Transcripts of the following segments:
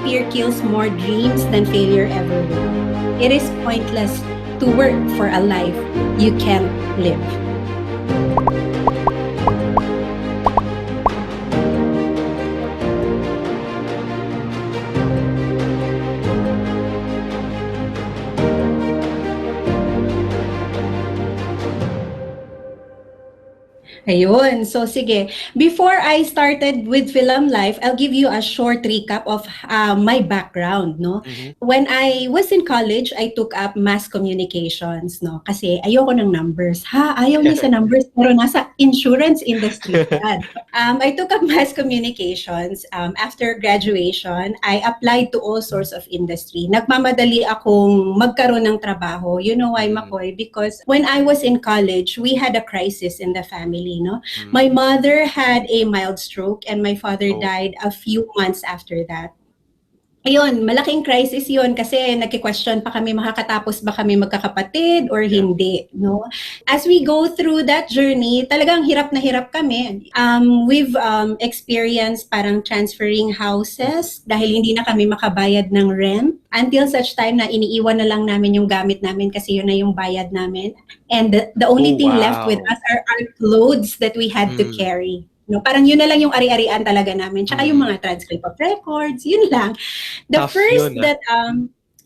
fear kills more dreams than failure ever will. It is pointless to work for a life you can't live. Ayun. So, sige. Before I started with Film Life, I'll give you a short recap of my background, no? Mhm. When I was in college, I took up mass communications, no? Kasi ayoko ng numbers. Ayaw niya sa numbers, pero nasa insurance industry ka. I took up mass communications. After graduation, I applied to all sorts of industry. Nagmamadali akong magkaroon ng trabaho. You know why, Makoy? Because when I was in college, we had a crisis in the family, no? My mother had a mild stroke and my father Oh. died a few months after that. Ayun, malaking crisis yun kasi nagki-question pa kami, makakatapos ba kami magkakapatid or hindi, no? As we go through that journey, talagang hirap na hirap kami. We've experienced parang transferring houses dahil hindi na kami makabayad ng rent until such time na iniiwan na lang namin yung gamit namin kasi yun na yung bayad namin. And the only thing left with us are our clothes that we had to carry. No, parang yun na lang yung ari-arian talaga namin. Tsaka yung mga transcript of records, yun lang. The Tough first yun, that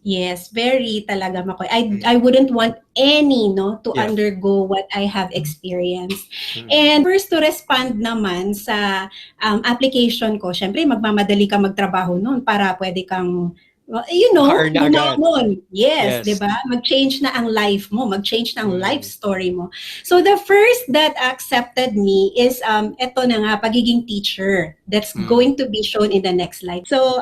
yes, very talaga, Makoy. I wouldn't want any to undergo what I have experienced. And first to respond naman sa application ko, syempre magmamadali ka magtrabaho noon para pwede kang Maka-earn na agad. bumangon. Yes, Yes. 'di ba? Mag-change na ang life mo, mag-change na ang life story mo. So the first that accepted me is eto na nga, pagiging teacher. That's going to be shown in the next slide. So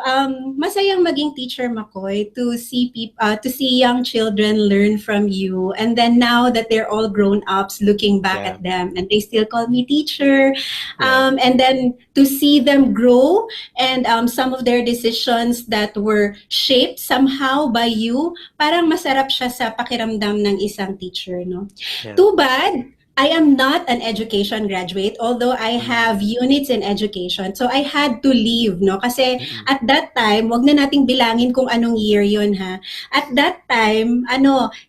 masayang maging teacher, Makoy, to see young children learn from you, and then now that they're all grown ups, looking back at them and they still call me teacher, and then to see them grow and some of their decisions that were shaped somehow by you, parang masarap siya sa pakiramdam ng isang teacher, no? Too bad, I am not an education graduate, although I have units in education. So I had to leave, no? Kasi at that time, wag na nating bilangin kung anong year yun, ha? At that time,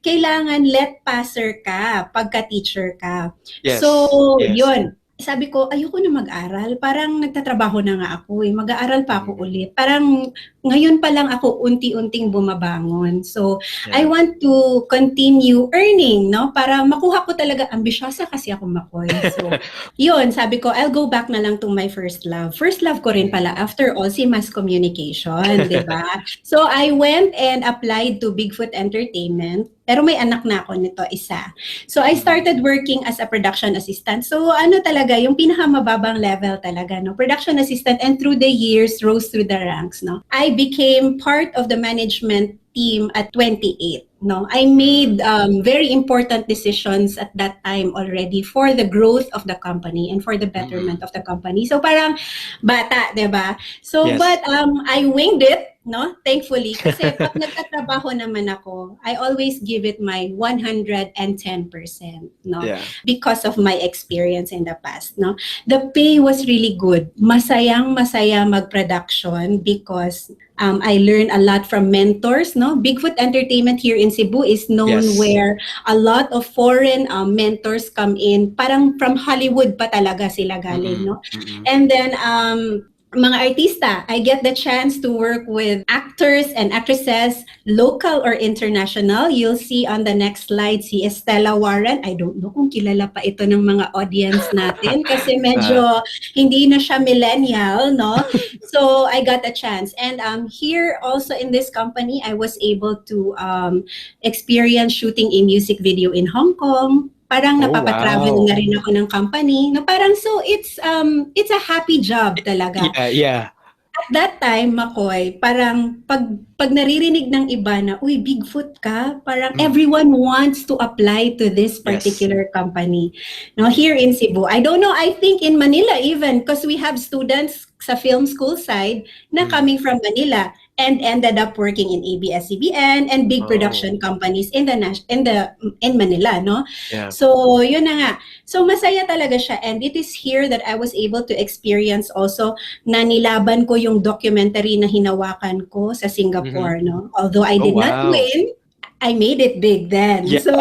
kailangan let passer ka pagka-teacher ka. Yes. So, Yes. yun. Sabi ko, ayoko na mag-aral. Parang nagtatrabaho na nga ako eh. Mag-aaral pa ako ulit. Parang ngayon pa lang ako unti-unting bumabangon. So, I want to continue earning, no? Para makuha ko talaga, ambisyosa kasi ako, Makoy. So, yun, sabi ko, I'll go back na lang to my first love. First love ko rin pala, after all, si mass communication, di ba? So, I went and applied to Bigfoot Entertainment. Pero may anak na ako nito, isa. So, I started working as a production assistant. So, talaga, yung pinakamababang level talaga, no? Production assistant, and through the years, rose through the ranks, no? I became part of the management team at 28, no? I made very important decisions at that time already for the growth of the company and for the betterment of the company. So, parang bata, diba? So, but I winged it, no? Thankfully, kasi pag nagtatrabaho naman ako, I always give it my 110%, no? Because of my experience in the past, no? The pay was really good. Masayang-masaya mag-production because I learned a lot from mentors, no? Bigfoot Entertainment here in Cebu is known where a lot of foreign mentors come in. Parang from Hollywood pa talaga sila galing, no? And then mga artista, I get the chance to work with actors and actresses, local or international. You'll see on the next slide si Estella Warren. I don't know kung kilala pa ito ng mga audience natin kasi medyo hindi na siya millennial, no? So I got a chance. And here also in this company, I was able to experience shooting a music video in Hong Kong. Parang napapatravel na rin ako ng company. No, parang so it's a happy job talaga. Yeah. At that time, Makoy, parang pag naririnig ng iba na, uy, Bigfoot ka, parang everyone wants to apply to this particular company. No, here in Cebu. I don't know, I think in Manila even, because we have students sa film school side na coming from Manila and ended up working in ABS-CBN and big production companies in Manila, no? Yeah. So, yun na nga. So, masaya talaga siya, and it is here that I was able to experience also na nilaban ko yung documentary na hinawakan ko sa Singapore, no? Although I Oh, did not wow. win, I made it big then. Yeah. So,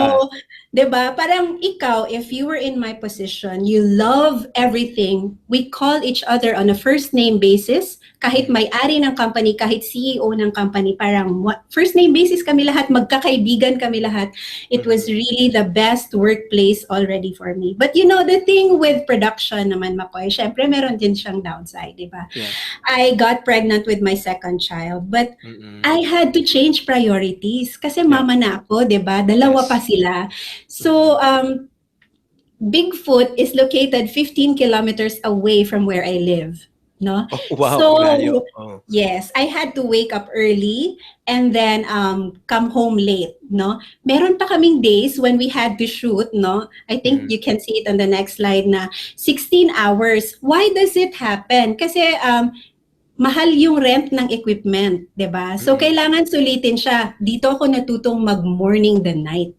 'di ba? Parang ikaw, if you were in my position, you love everything. We call each other on a first name basis. Kahit may-ari ng company, kahit CEO ng company, parang first name basis kami lahat, magkakaibigan kami lahat. It was really the best workplace already for me. But you know, the thing with production naman, Makoy, syempre meron din siyang downside, 'di ba? Yeah. I got pregnant with my second child, but I had to change priorities kasi mama na ako, 'di ba? Dalawa pa sila. So, Bigfoot is located 15 kilometers away from where I live, no? Oh, wow. So, Malayo. Oh. yes, I had to wake up early and then come home late, no? Meron pa kaming days when we had to shoot, no? I think you can see it on the next slide na 16 hours. Why does it happen? Kasi mahal yung rent ng equipment, 'di ba? So kailangan sulitin siya. Dito ako natutong mag-morning the night.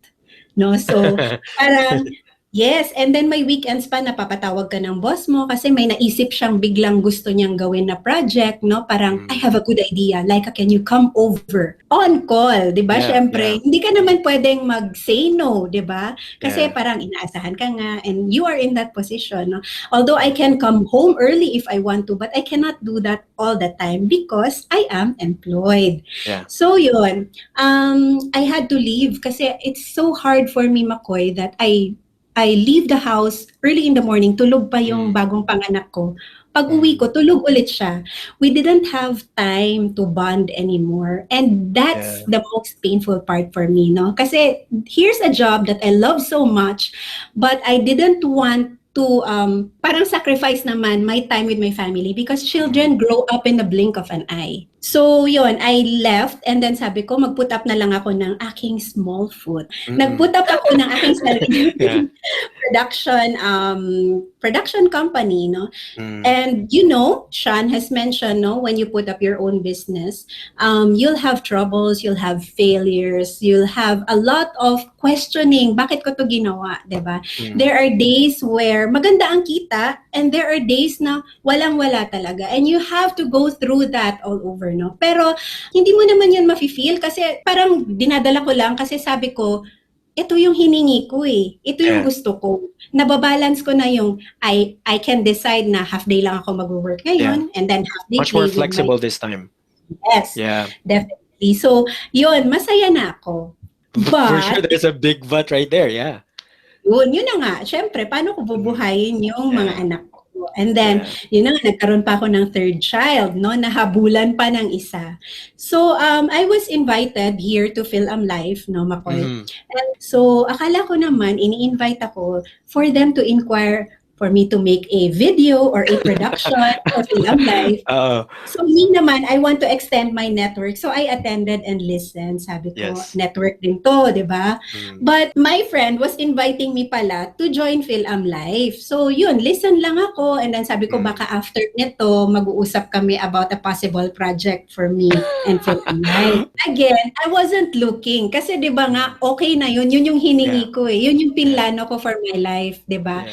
No? So parang yes, and then may weekends pa napapatawag ka ng boss mo kasi may naisip siyang biglang gusto niyang gawin na project, no? Parang I have a good idea. Like, can you come over? On call, 'di ba? Syempre, hindi ka naman pwedeng mag-say no, 'di ba? Kasi parang inaasahan ka nga and you are in that position, no? Although I can come home early if I want to, but I cannot do that all the time because I am employed. Yeah. So yun, I had to leave kasi it's so hard for me, Makoy, that I leave the house early in the morning, tulog pa yung bagong panganak ko. Pag uwi ko, tulog ulit siya. We didn't have time to bond anymore. And that's the most painful part for me, no? Kasi here's a job that I love so much, but I didn't want to parang sacrifice naman my time with my family because children grow up in the blink of an eye. So yun, I left and then sabi ko mag-put up na lang ako ng aking small foot. Nag-put up ako ng aking sarili production company, no? And you know, Sean has mentioned, no, when you put up your own business, you'll have troubles, you'll have failures, you'll have a lot of questioning. Bakit ko to ginawa, 'di ba? There are days where maganda ang kita and there are days na walang-wala talaga. And you have to go through that all over, no? Pero hindi mo naman 'yun mafe-feel kasi parang dinadala ko lang kasi sabi ko, ito yung hiningi ko eh. Ito yung gusto ko. Nababalance ko na yung I can decide na half day lang ako mag-work ngayon and then half day much more flexible this time. Yes. Yeah. Definitely. So, yun, masaya na ako. But for sure there's a big but right there, yeah. Yun na nga. Siyempre, paano ko bubuhayin yung mga anak ko? And then, yun na nga, nagkaroon pa ako ng third child, no? Nahabulan pa ng isa. So, I was invited here to Film Life, no, Makoy? And so, akala ko naman, ini-invite ako for them to inquire for me to make a video or a production for Film Life. So me naman, I want to extend my network. So I attended and listened. Sabi ko, network din to, di ba? But my friend was inviting me pala to join Film Life. So yun, listen lang ako. And then sabi ko, baka after nito, mag-uusap kami about a possible project for me and Film Life. Again, I wasn't looking. Kasi di ba nga, okay na yun. Yun yung hiningi ko eh. Yun yung pinlano ko for my life, di ba?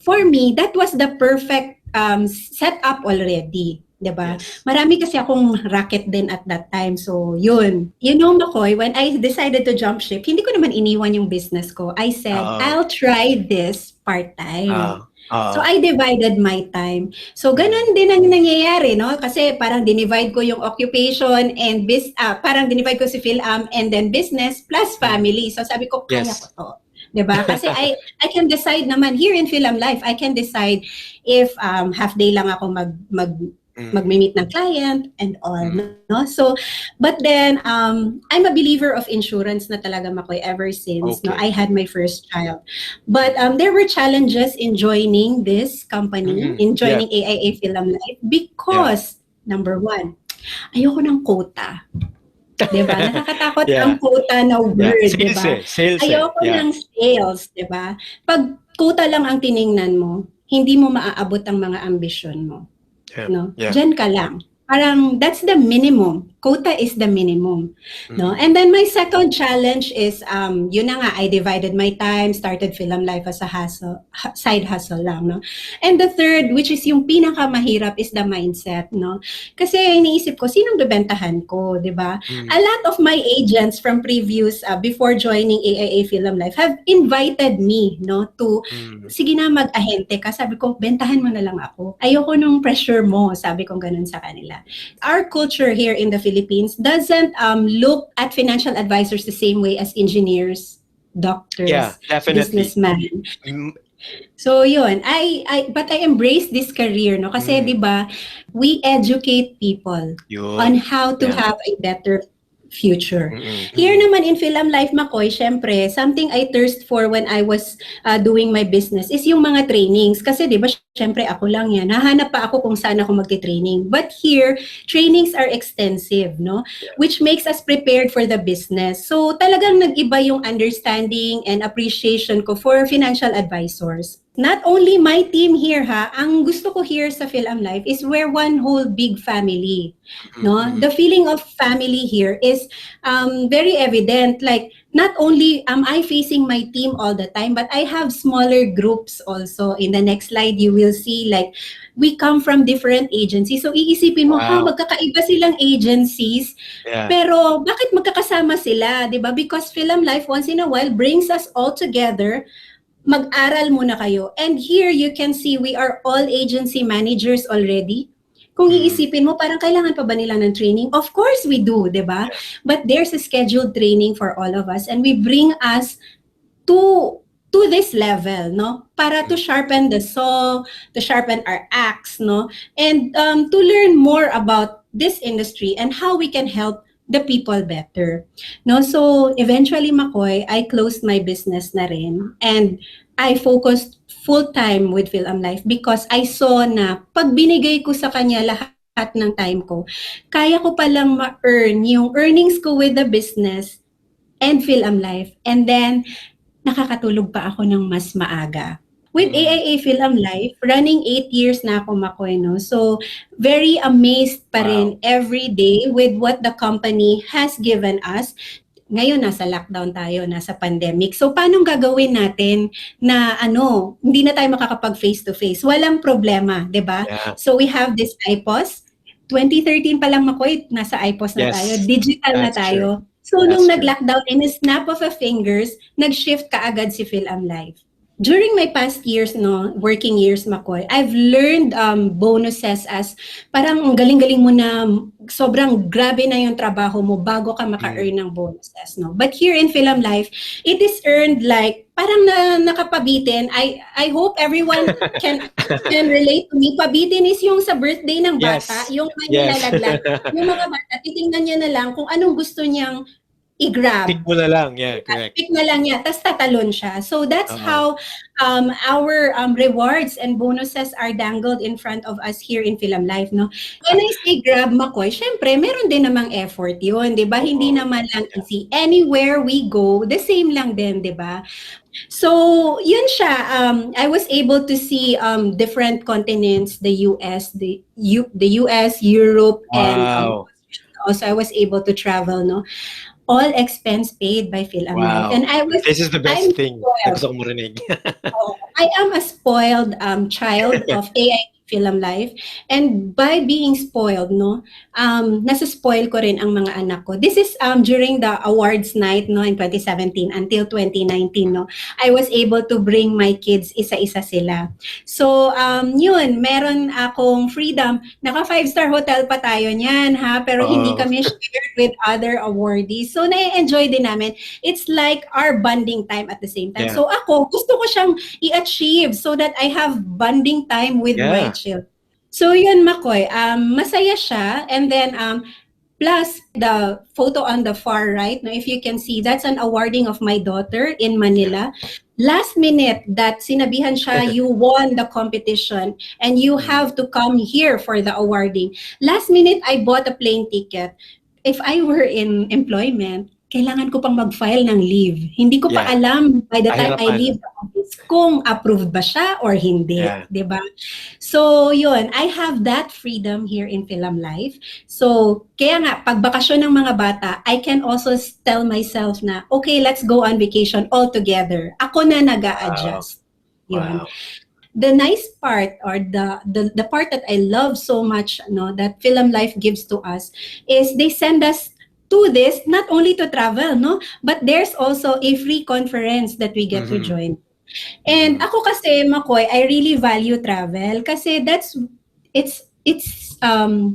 For me, that was the perfect setup already, 'di ba? Marami kasi akong racket din at that time. So, yun. You know, Makoy, when I decided to jump ship, hindi ko naman iniwan yung business ko. I said, I'll try this part-time. So, I divided my time. So, ganun din ang nangyayari, no? Kasi parang dinivide ko yung occupation and parang dinivide ko si PhilAm and then business plus family. So, sabi ko, kaya ko to. 'Di ba? Kasi I can decide naman here in Film Life, I can decide if half day lang ako mag-meet ng client and all, no? So but then I'm a believer of insurance na talaga, Makoy, ever since no I had my first child. But there were challenges in joining this company, in joining AIA Film Life because number one, ayoko ng quota. Diba? Nakakatakot ang quota na word, diba? Ayoko ng sales, diba? Pag quota lang ang tiningnan mo, hindi mo maaabot ang mga ambisyon mo. Yeah. no? Yeah. Diyan ka lang. Parang that's the minimum. Quota is the minimum, no? Mm-mm. And then my second challenge is yun na nga, I divided my time, started Film Life as a side hustle lang, no? And the third, which is yung pinakamahirap, is the mindset, no? Kasi iniisip ko, sinong bebentahan ko, 'di ba? A Mm. lot of my agents from previous before joining AIA Film Life have invited me, no, to Mm. sige na mag-ahente ka. Sabi ko, bentahan mo na lang ako. Ayoko nung pressure mo, sabi ko ganun sa kanila. Our culture here in the Philippines doesn't look at financial advisors the same way as engineers, Yeah, doctors, definitely. businessmen. Mm, So yun, but I embrace this career, no? Kasi mm. 'di ba, we educate people on Yun. how to Yeah. have a better future. Mm-mm. Here naman in Film Life Makoy, syempre, something I thirst for when I was doing my business is yung mga trainings. Kasi di ba, syempre ako lang yan. Hahanap pa ako kung saan ako magti-training. But here, trainings are extensive, no? Yeah. Which makes us prepared for the business. So talagang nag-iba yung understanding and appreciation ko for financial advisors. Not only my team here ha, ang gusto ko here sa Film Life is we're one whole big family. No, Mm-mm. the feeling of family here is very evident. Like not only am I facing my team all the time, but I have smaller groups also. In the next slide, you will see like we come from different agencies. So iisipin mo, ha, Wow. magkakaiba silang agencies, Yeah. pero bakit magkakasama sila, 'di ba? Because Film Life once in a while brings us all together. Mag-aral muna kayo. And here you can see we are all agency managers already. Kung Mm. iisipin mo, parang kailangan pa ba nila ng training? Of course we do, di ba? Yeah. But there's a scheduled training for all of us and we bring us to this level, no? Para to sharpen the saw, to sharpen our axe, no? And to learn more about this industry and how we can help the people better. No, so eventually Makoy, I closed my business na rin and I focused full-time with Film Life because I saw na pag binigay ko sa kanya lahat ng time ko, kaya ko palang ma-earn yung earnings ko with the business and Film Life. And then, nakakatulog pa ako ng mas maaga. With Mm. AIA Film Life, running 8 years na ako, Makoy, no? So, very amazed pa rin Wow. every day with what the company has given us. Ngayon, nasa lockdown tayo, nasa pandemic. So, paano gagawin natin na hindi na tayo makakapag face-to-face? Walang problema, di ba? Yeah. So, we have this IPOS. 2013 pa lang, Makoy, nasa IPOS na tayo. Yes. Digital na That's tayo. true. So, That's nung true. nag-lockdown, in a snap of a fingers, nag-shift kaagad si Film Life. During my past years, no, working years, Makoy, I've learned bonuses as parang ang galing-galing mo na, sobrang grabe na yung trabaho mo bago ka maka-earn ng bonuses, no? But here in Film Life, it is earned like parang nakapabitin. I hope everyone can relate to me. Pabitin is yung sa birthday ng bata, Yes. yung may Yes. nilalaglag. Yung mga bata, titingnan niya na lang kung anong gusto niyang i-grab. Pick mo na lang. Yeah, correct. Pick na lang niya, tapos tatalon siya. So that's Uh-huh. how our rewards and bonuses are dangled in front of us here in Film Life, no? When I say grab, Makoy, syempre, meron din namang effort yun, di ba? Hindi Oo. naman lang easy. Anywhere we go, the same lang din, di ba? So, yun siya. I was able to see different continents, the US, the US, Europe, and Wow. also I was able to travel, no? All expense paid by Film Life. And Wow. This is the I'm best thing na spoiled. gusto ko marinig. I am a spoiled child of AI Film Life. And by being spoiled, no, nasa-spoil ko rin ang mga anak ko. This is during the awards night, no, in 2017 until 2019, no. I was able to bring my kids, isa-isa sila. So, yun, meron akong freedom. Naka 5-star hotel pa tayo niyan, ha? Pero hindi Oo. kami shared with other awardees. So, na-enjoy din namin. It's like our bonding time at the same time. Yeah. So, ako, gusto ko siyang i-achieve so that I have bonding time with my Yeah. children. So, yun, Makoy, masaya siya. And then, plus, the photo on the far right, no, if you can see, that's an awarding of my daughter in Manila. Last minute that sinabihan siya, you won the competition and you have to come here for the awarding. Last minute, I bought a plane ticket. If I were in employment, kailangan ko pang mag-file ng leave. Hindi ko pa Yeah. alam by the time I Kahirapan. leave the office kung approved ba siya or hindi, Yeah. 'di ba? So, yun, I have that freedom here in Film Life. So, kaya nga, pag bakasyon ng mga bata, I can also tell myself na, okay, let's go on vacation all together. Ako na Wow. nag-a-adjust. Yun. Wow. The nice part or the part that I love so much, no, that Film Life gives to us is they send us to this not only to travel, no, but there's also a free conference that we get to Mhm. join. And ako kasi, Makoy, I really value travel kasi it's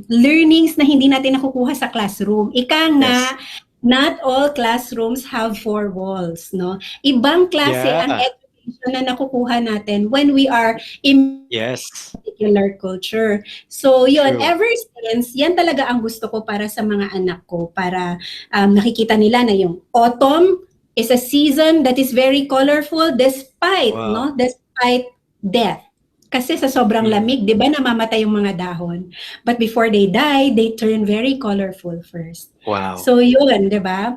learnings na hindi natin nakukuha sa classroom. Ika nga, Yes. not all classrooms have four walls, no? Ibang klase ang Yeah. education na nakukuha natin when we are in Yes. particular culture. So, yun, True. ever since, yan talaga ang gusto ko para sa mga anak ko, para nakikita nila na yung autumn is a season that is very colorful despite, Wow. despite death. Kasi sa sobrang lamig, 'di ba, namamatay yung mga dahon. But before they die, they turn very colorful first. Wow. So, yun, 'di ba?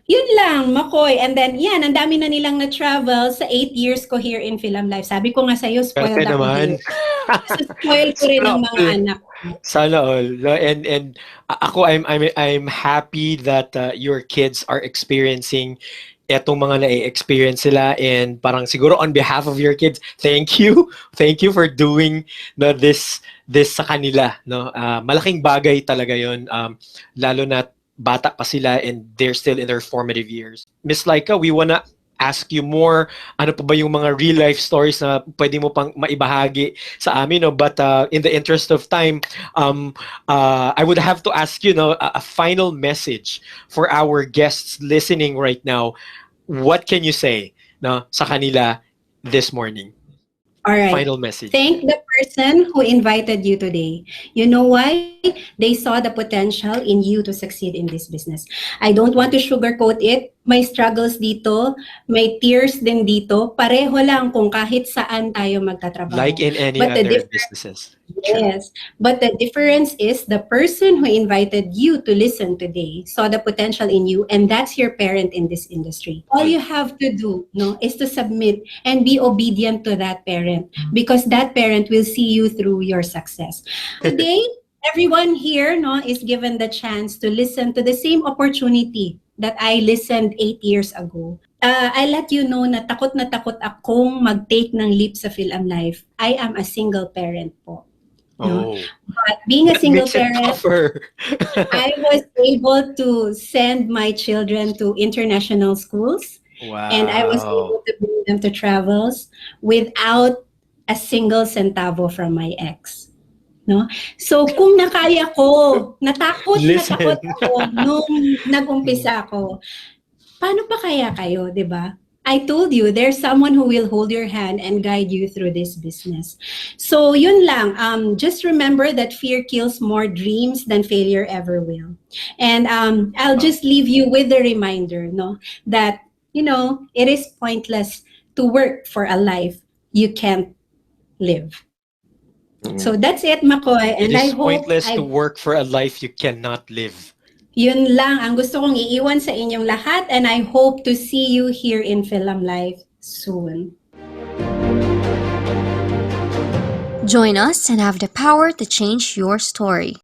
Yun lang, Makoy. And then, yan, ang dami na nilang na-travel sa 8 years ko here in Film Life. Sabi ko nga sa'yo, spoiled Swerte ako naman. here. So, spoiled ko rin ang mga anak ko. Sana all. No? And ako, I'm happy that your kids are experiencing etong mga na-experience sila, and parang siguro on behalf of your kids, thank you for doing this sa kanila, no. Malaking bagay talaga yon, lalo na bata pa sila and they're still in their formative years. Miss Leica, we wanna ask you more. Ano pa ba yung mga real life stories na pwede mo pang maibahagi sa amin, no? But in the interest of time, I would have to ask you, no, a final message for our guests listening right now. What can you say, no, sa kanila this morning? All right. Final message. Thank the person who invited you today. You know why? They saw the potential in you to succeed in this business. I don't want to sugarcoat it. May struggles dito, may tears din dito. Pareho lang kung kahit saan tayo magtatrabaho. Like in any But other businesses. Yes, but the difference is the person who invited you to listen today saw the potential in you, and that's your parent in this industry. All you have to do, no, is to submit and be obedient to that parent, because that parent will see you through your success. Today, everyone here, no, is given the chance to listen to the same opportunity that I listened 8 years ago. I let you know na takot akong mag-take ng leap sa Film Life. I am a single parent po. No? Oh. But being a single Makes it parent, tougher. I was able to send my children to international schools. Wow. And I was able to bring them to travels without a single centavo from my ex. No? So kung nakaya ko, natakot ako nung nag-umpisa ako. Paano pa kaya kayo, 'di ba? I told you, there's someone who will hold your hand and guide you through this business. So yun lang, just remember that fear kills more dreams than failure ever will. And I'll just leave you with the reminder, no, that, you know, it is pointless to work for a life you can't live. So that's it, Makoy. And It I is hope pointless to work for a life you cannot live. Yun lang ang gusto kong iiwan sa inyong lahat, and I hope to see you here in Film Life soon. Join us and have the power to change your story.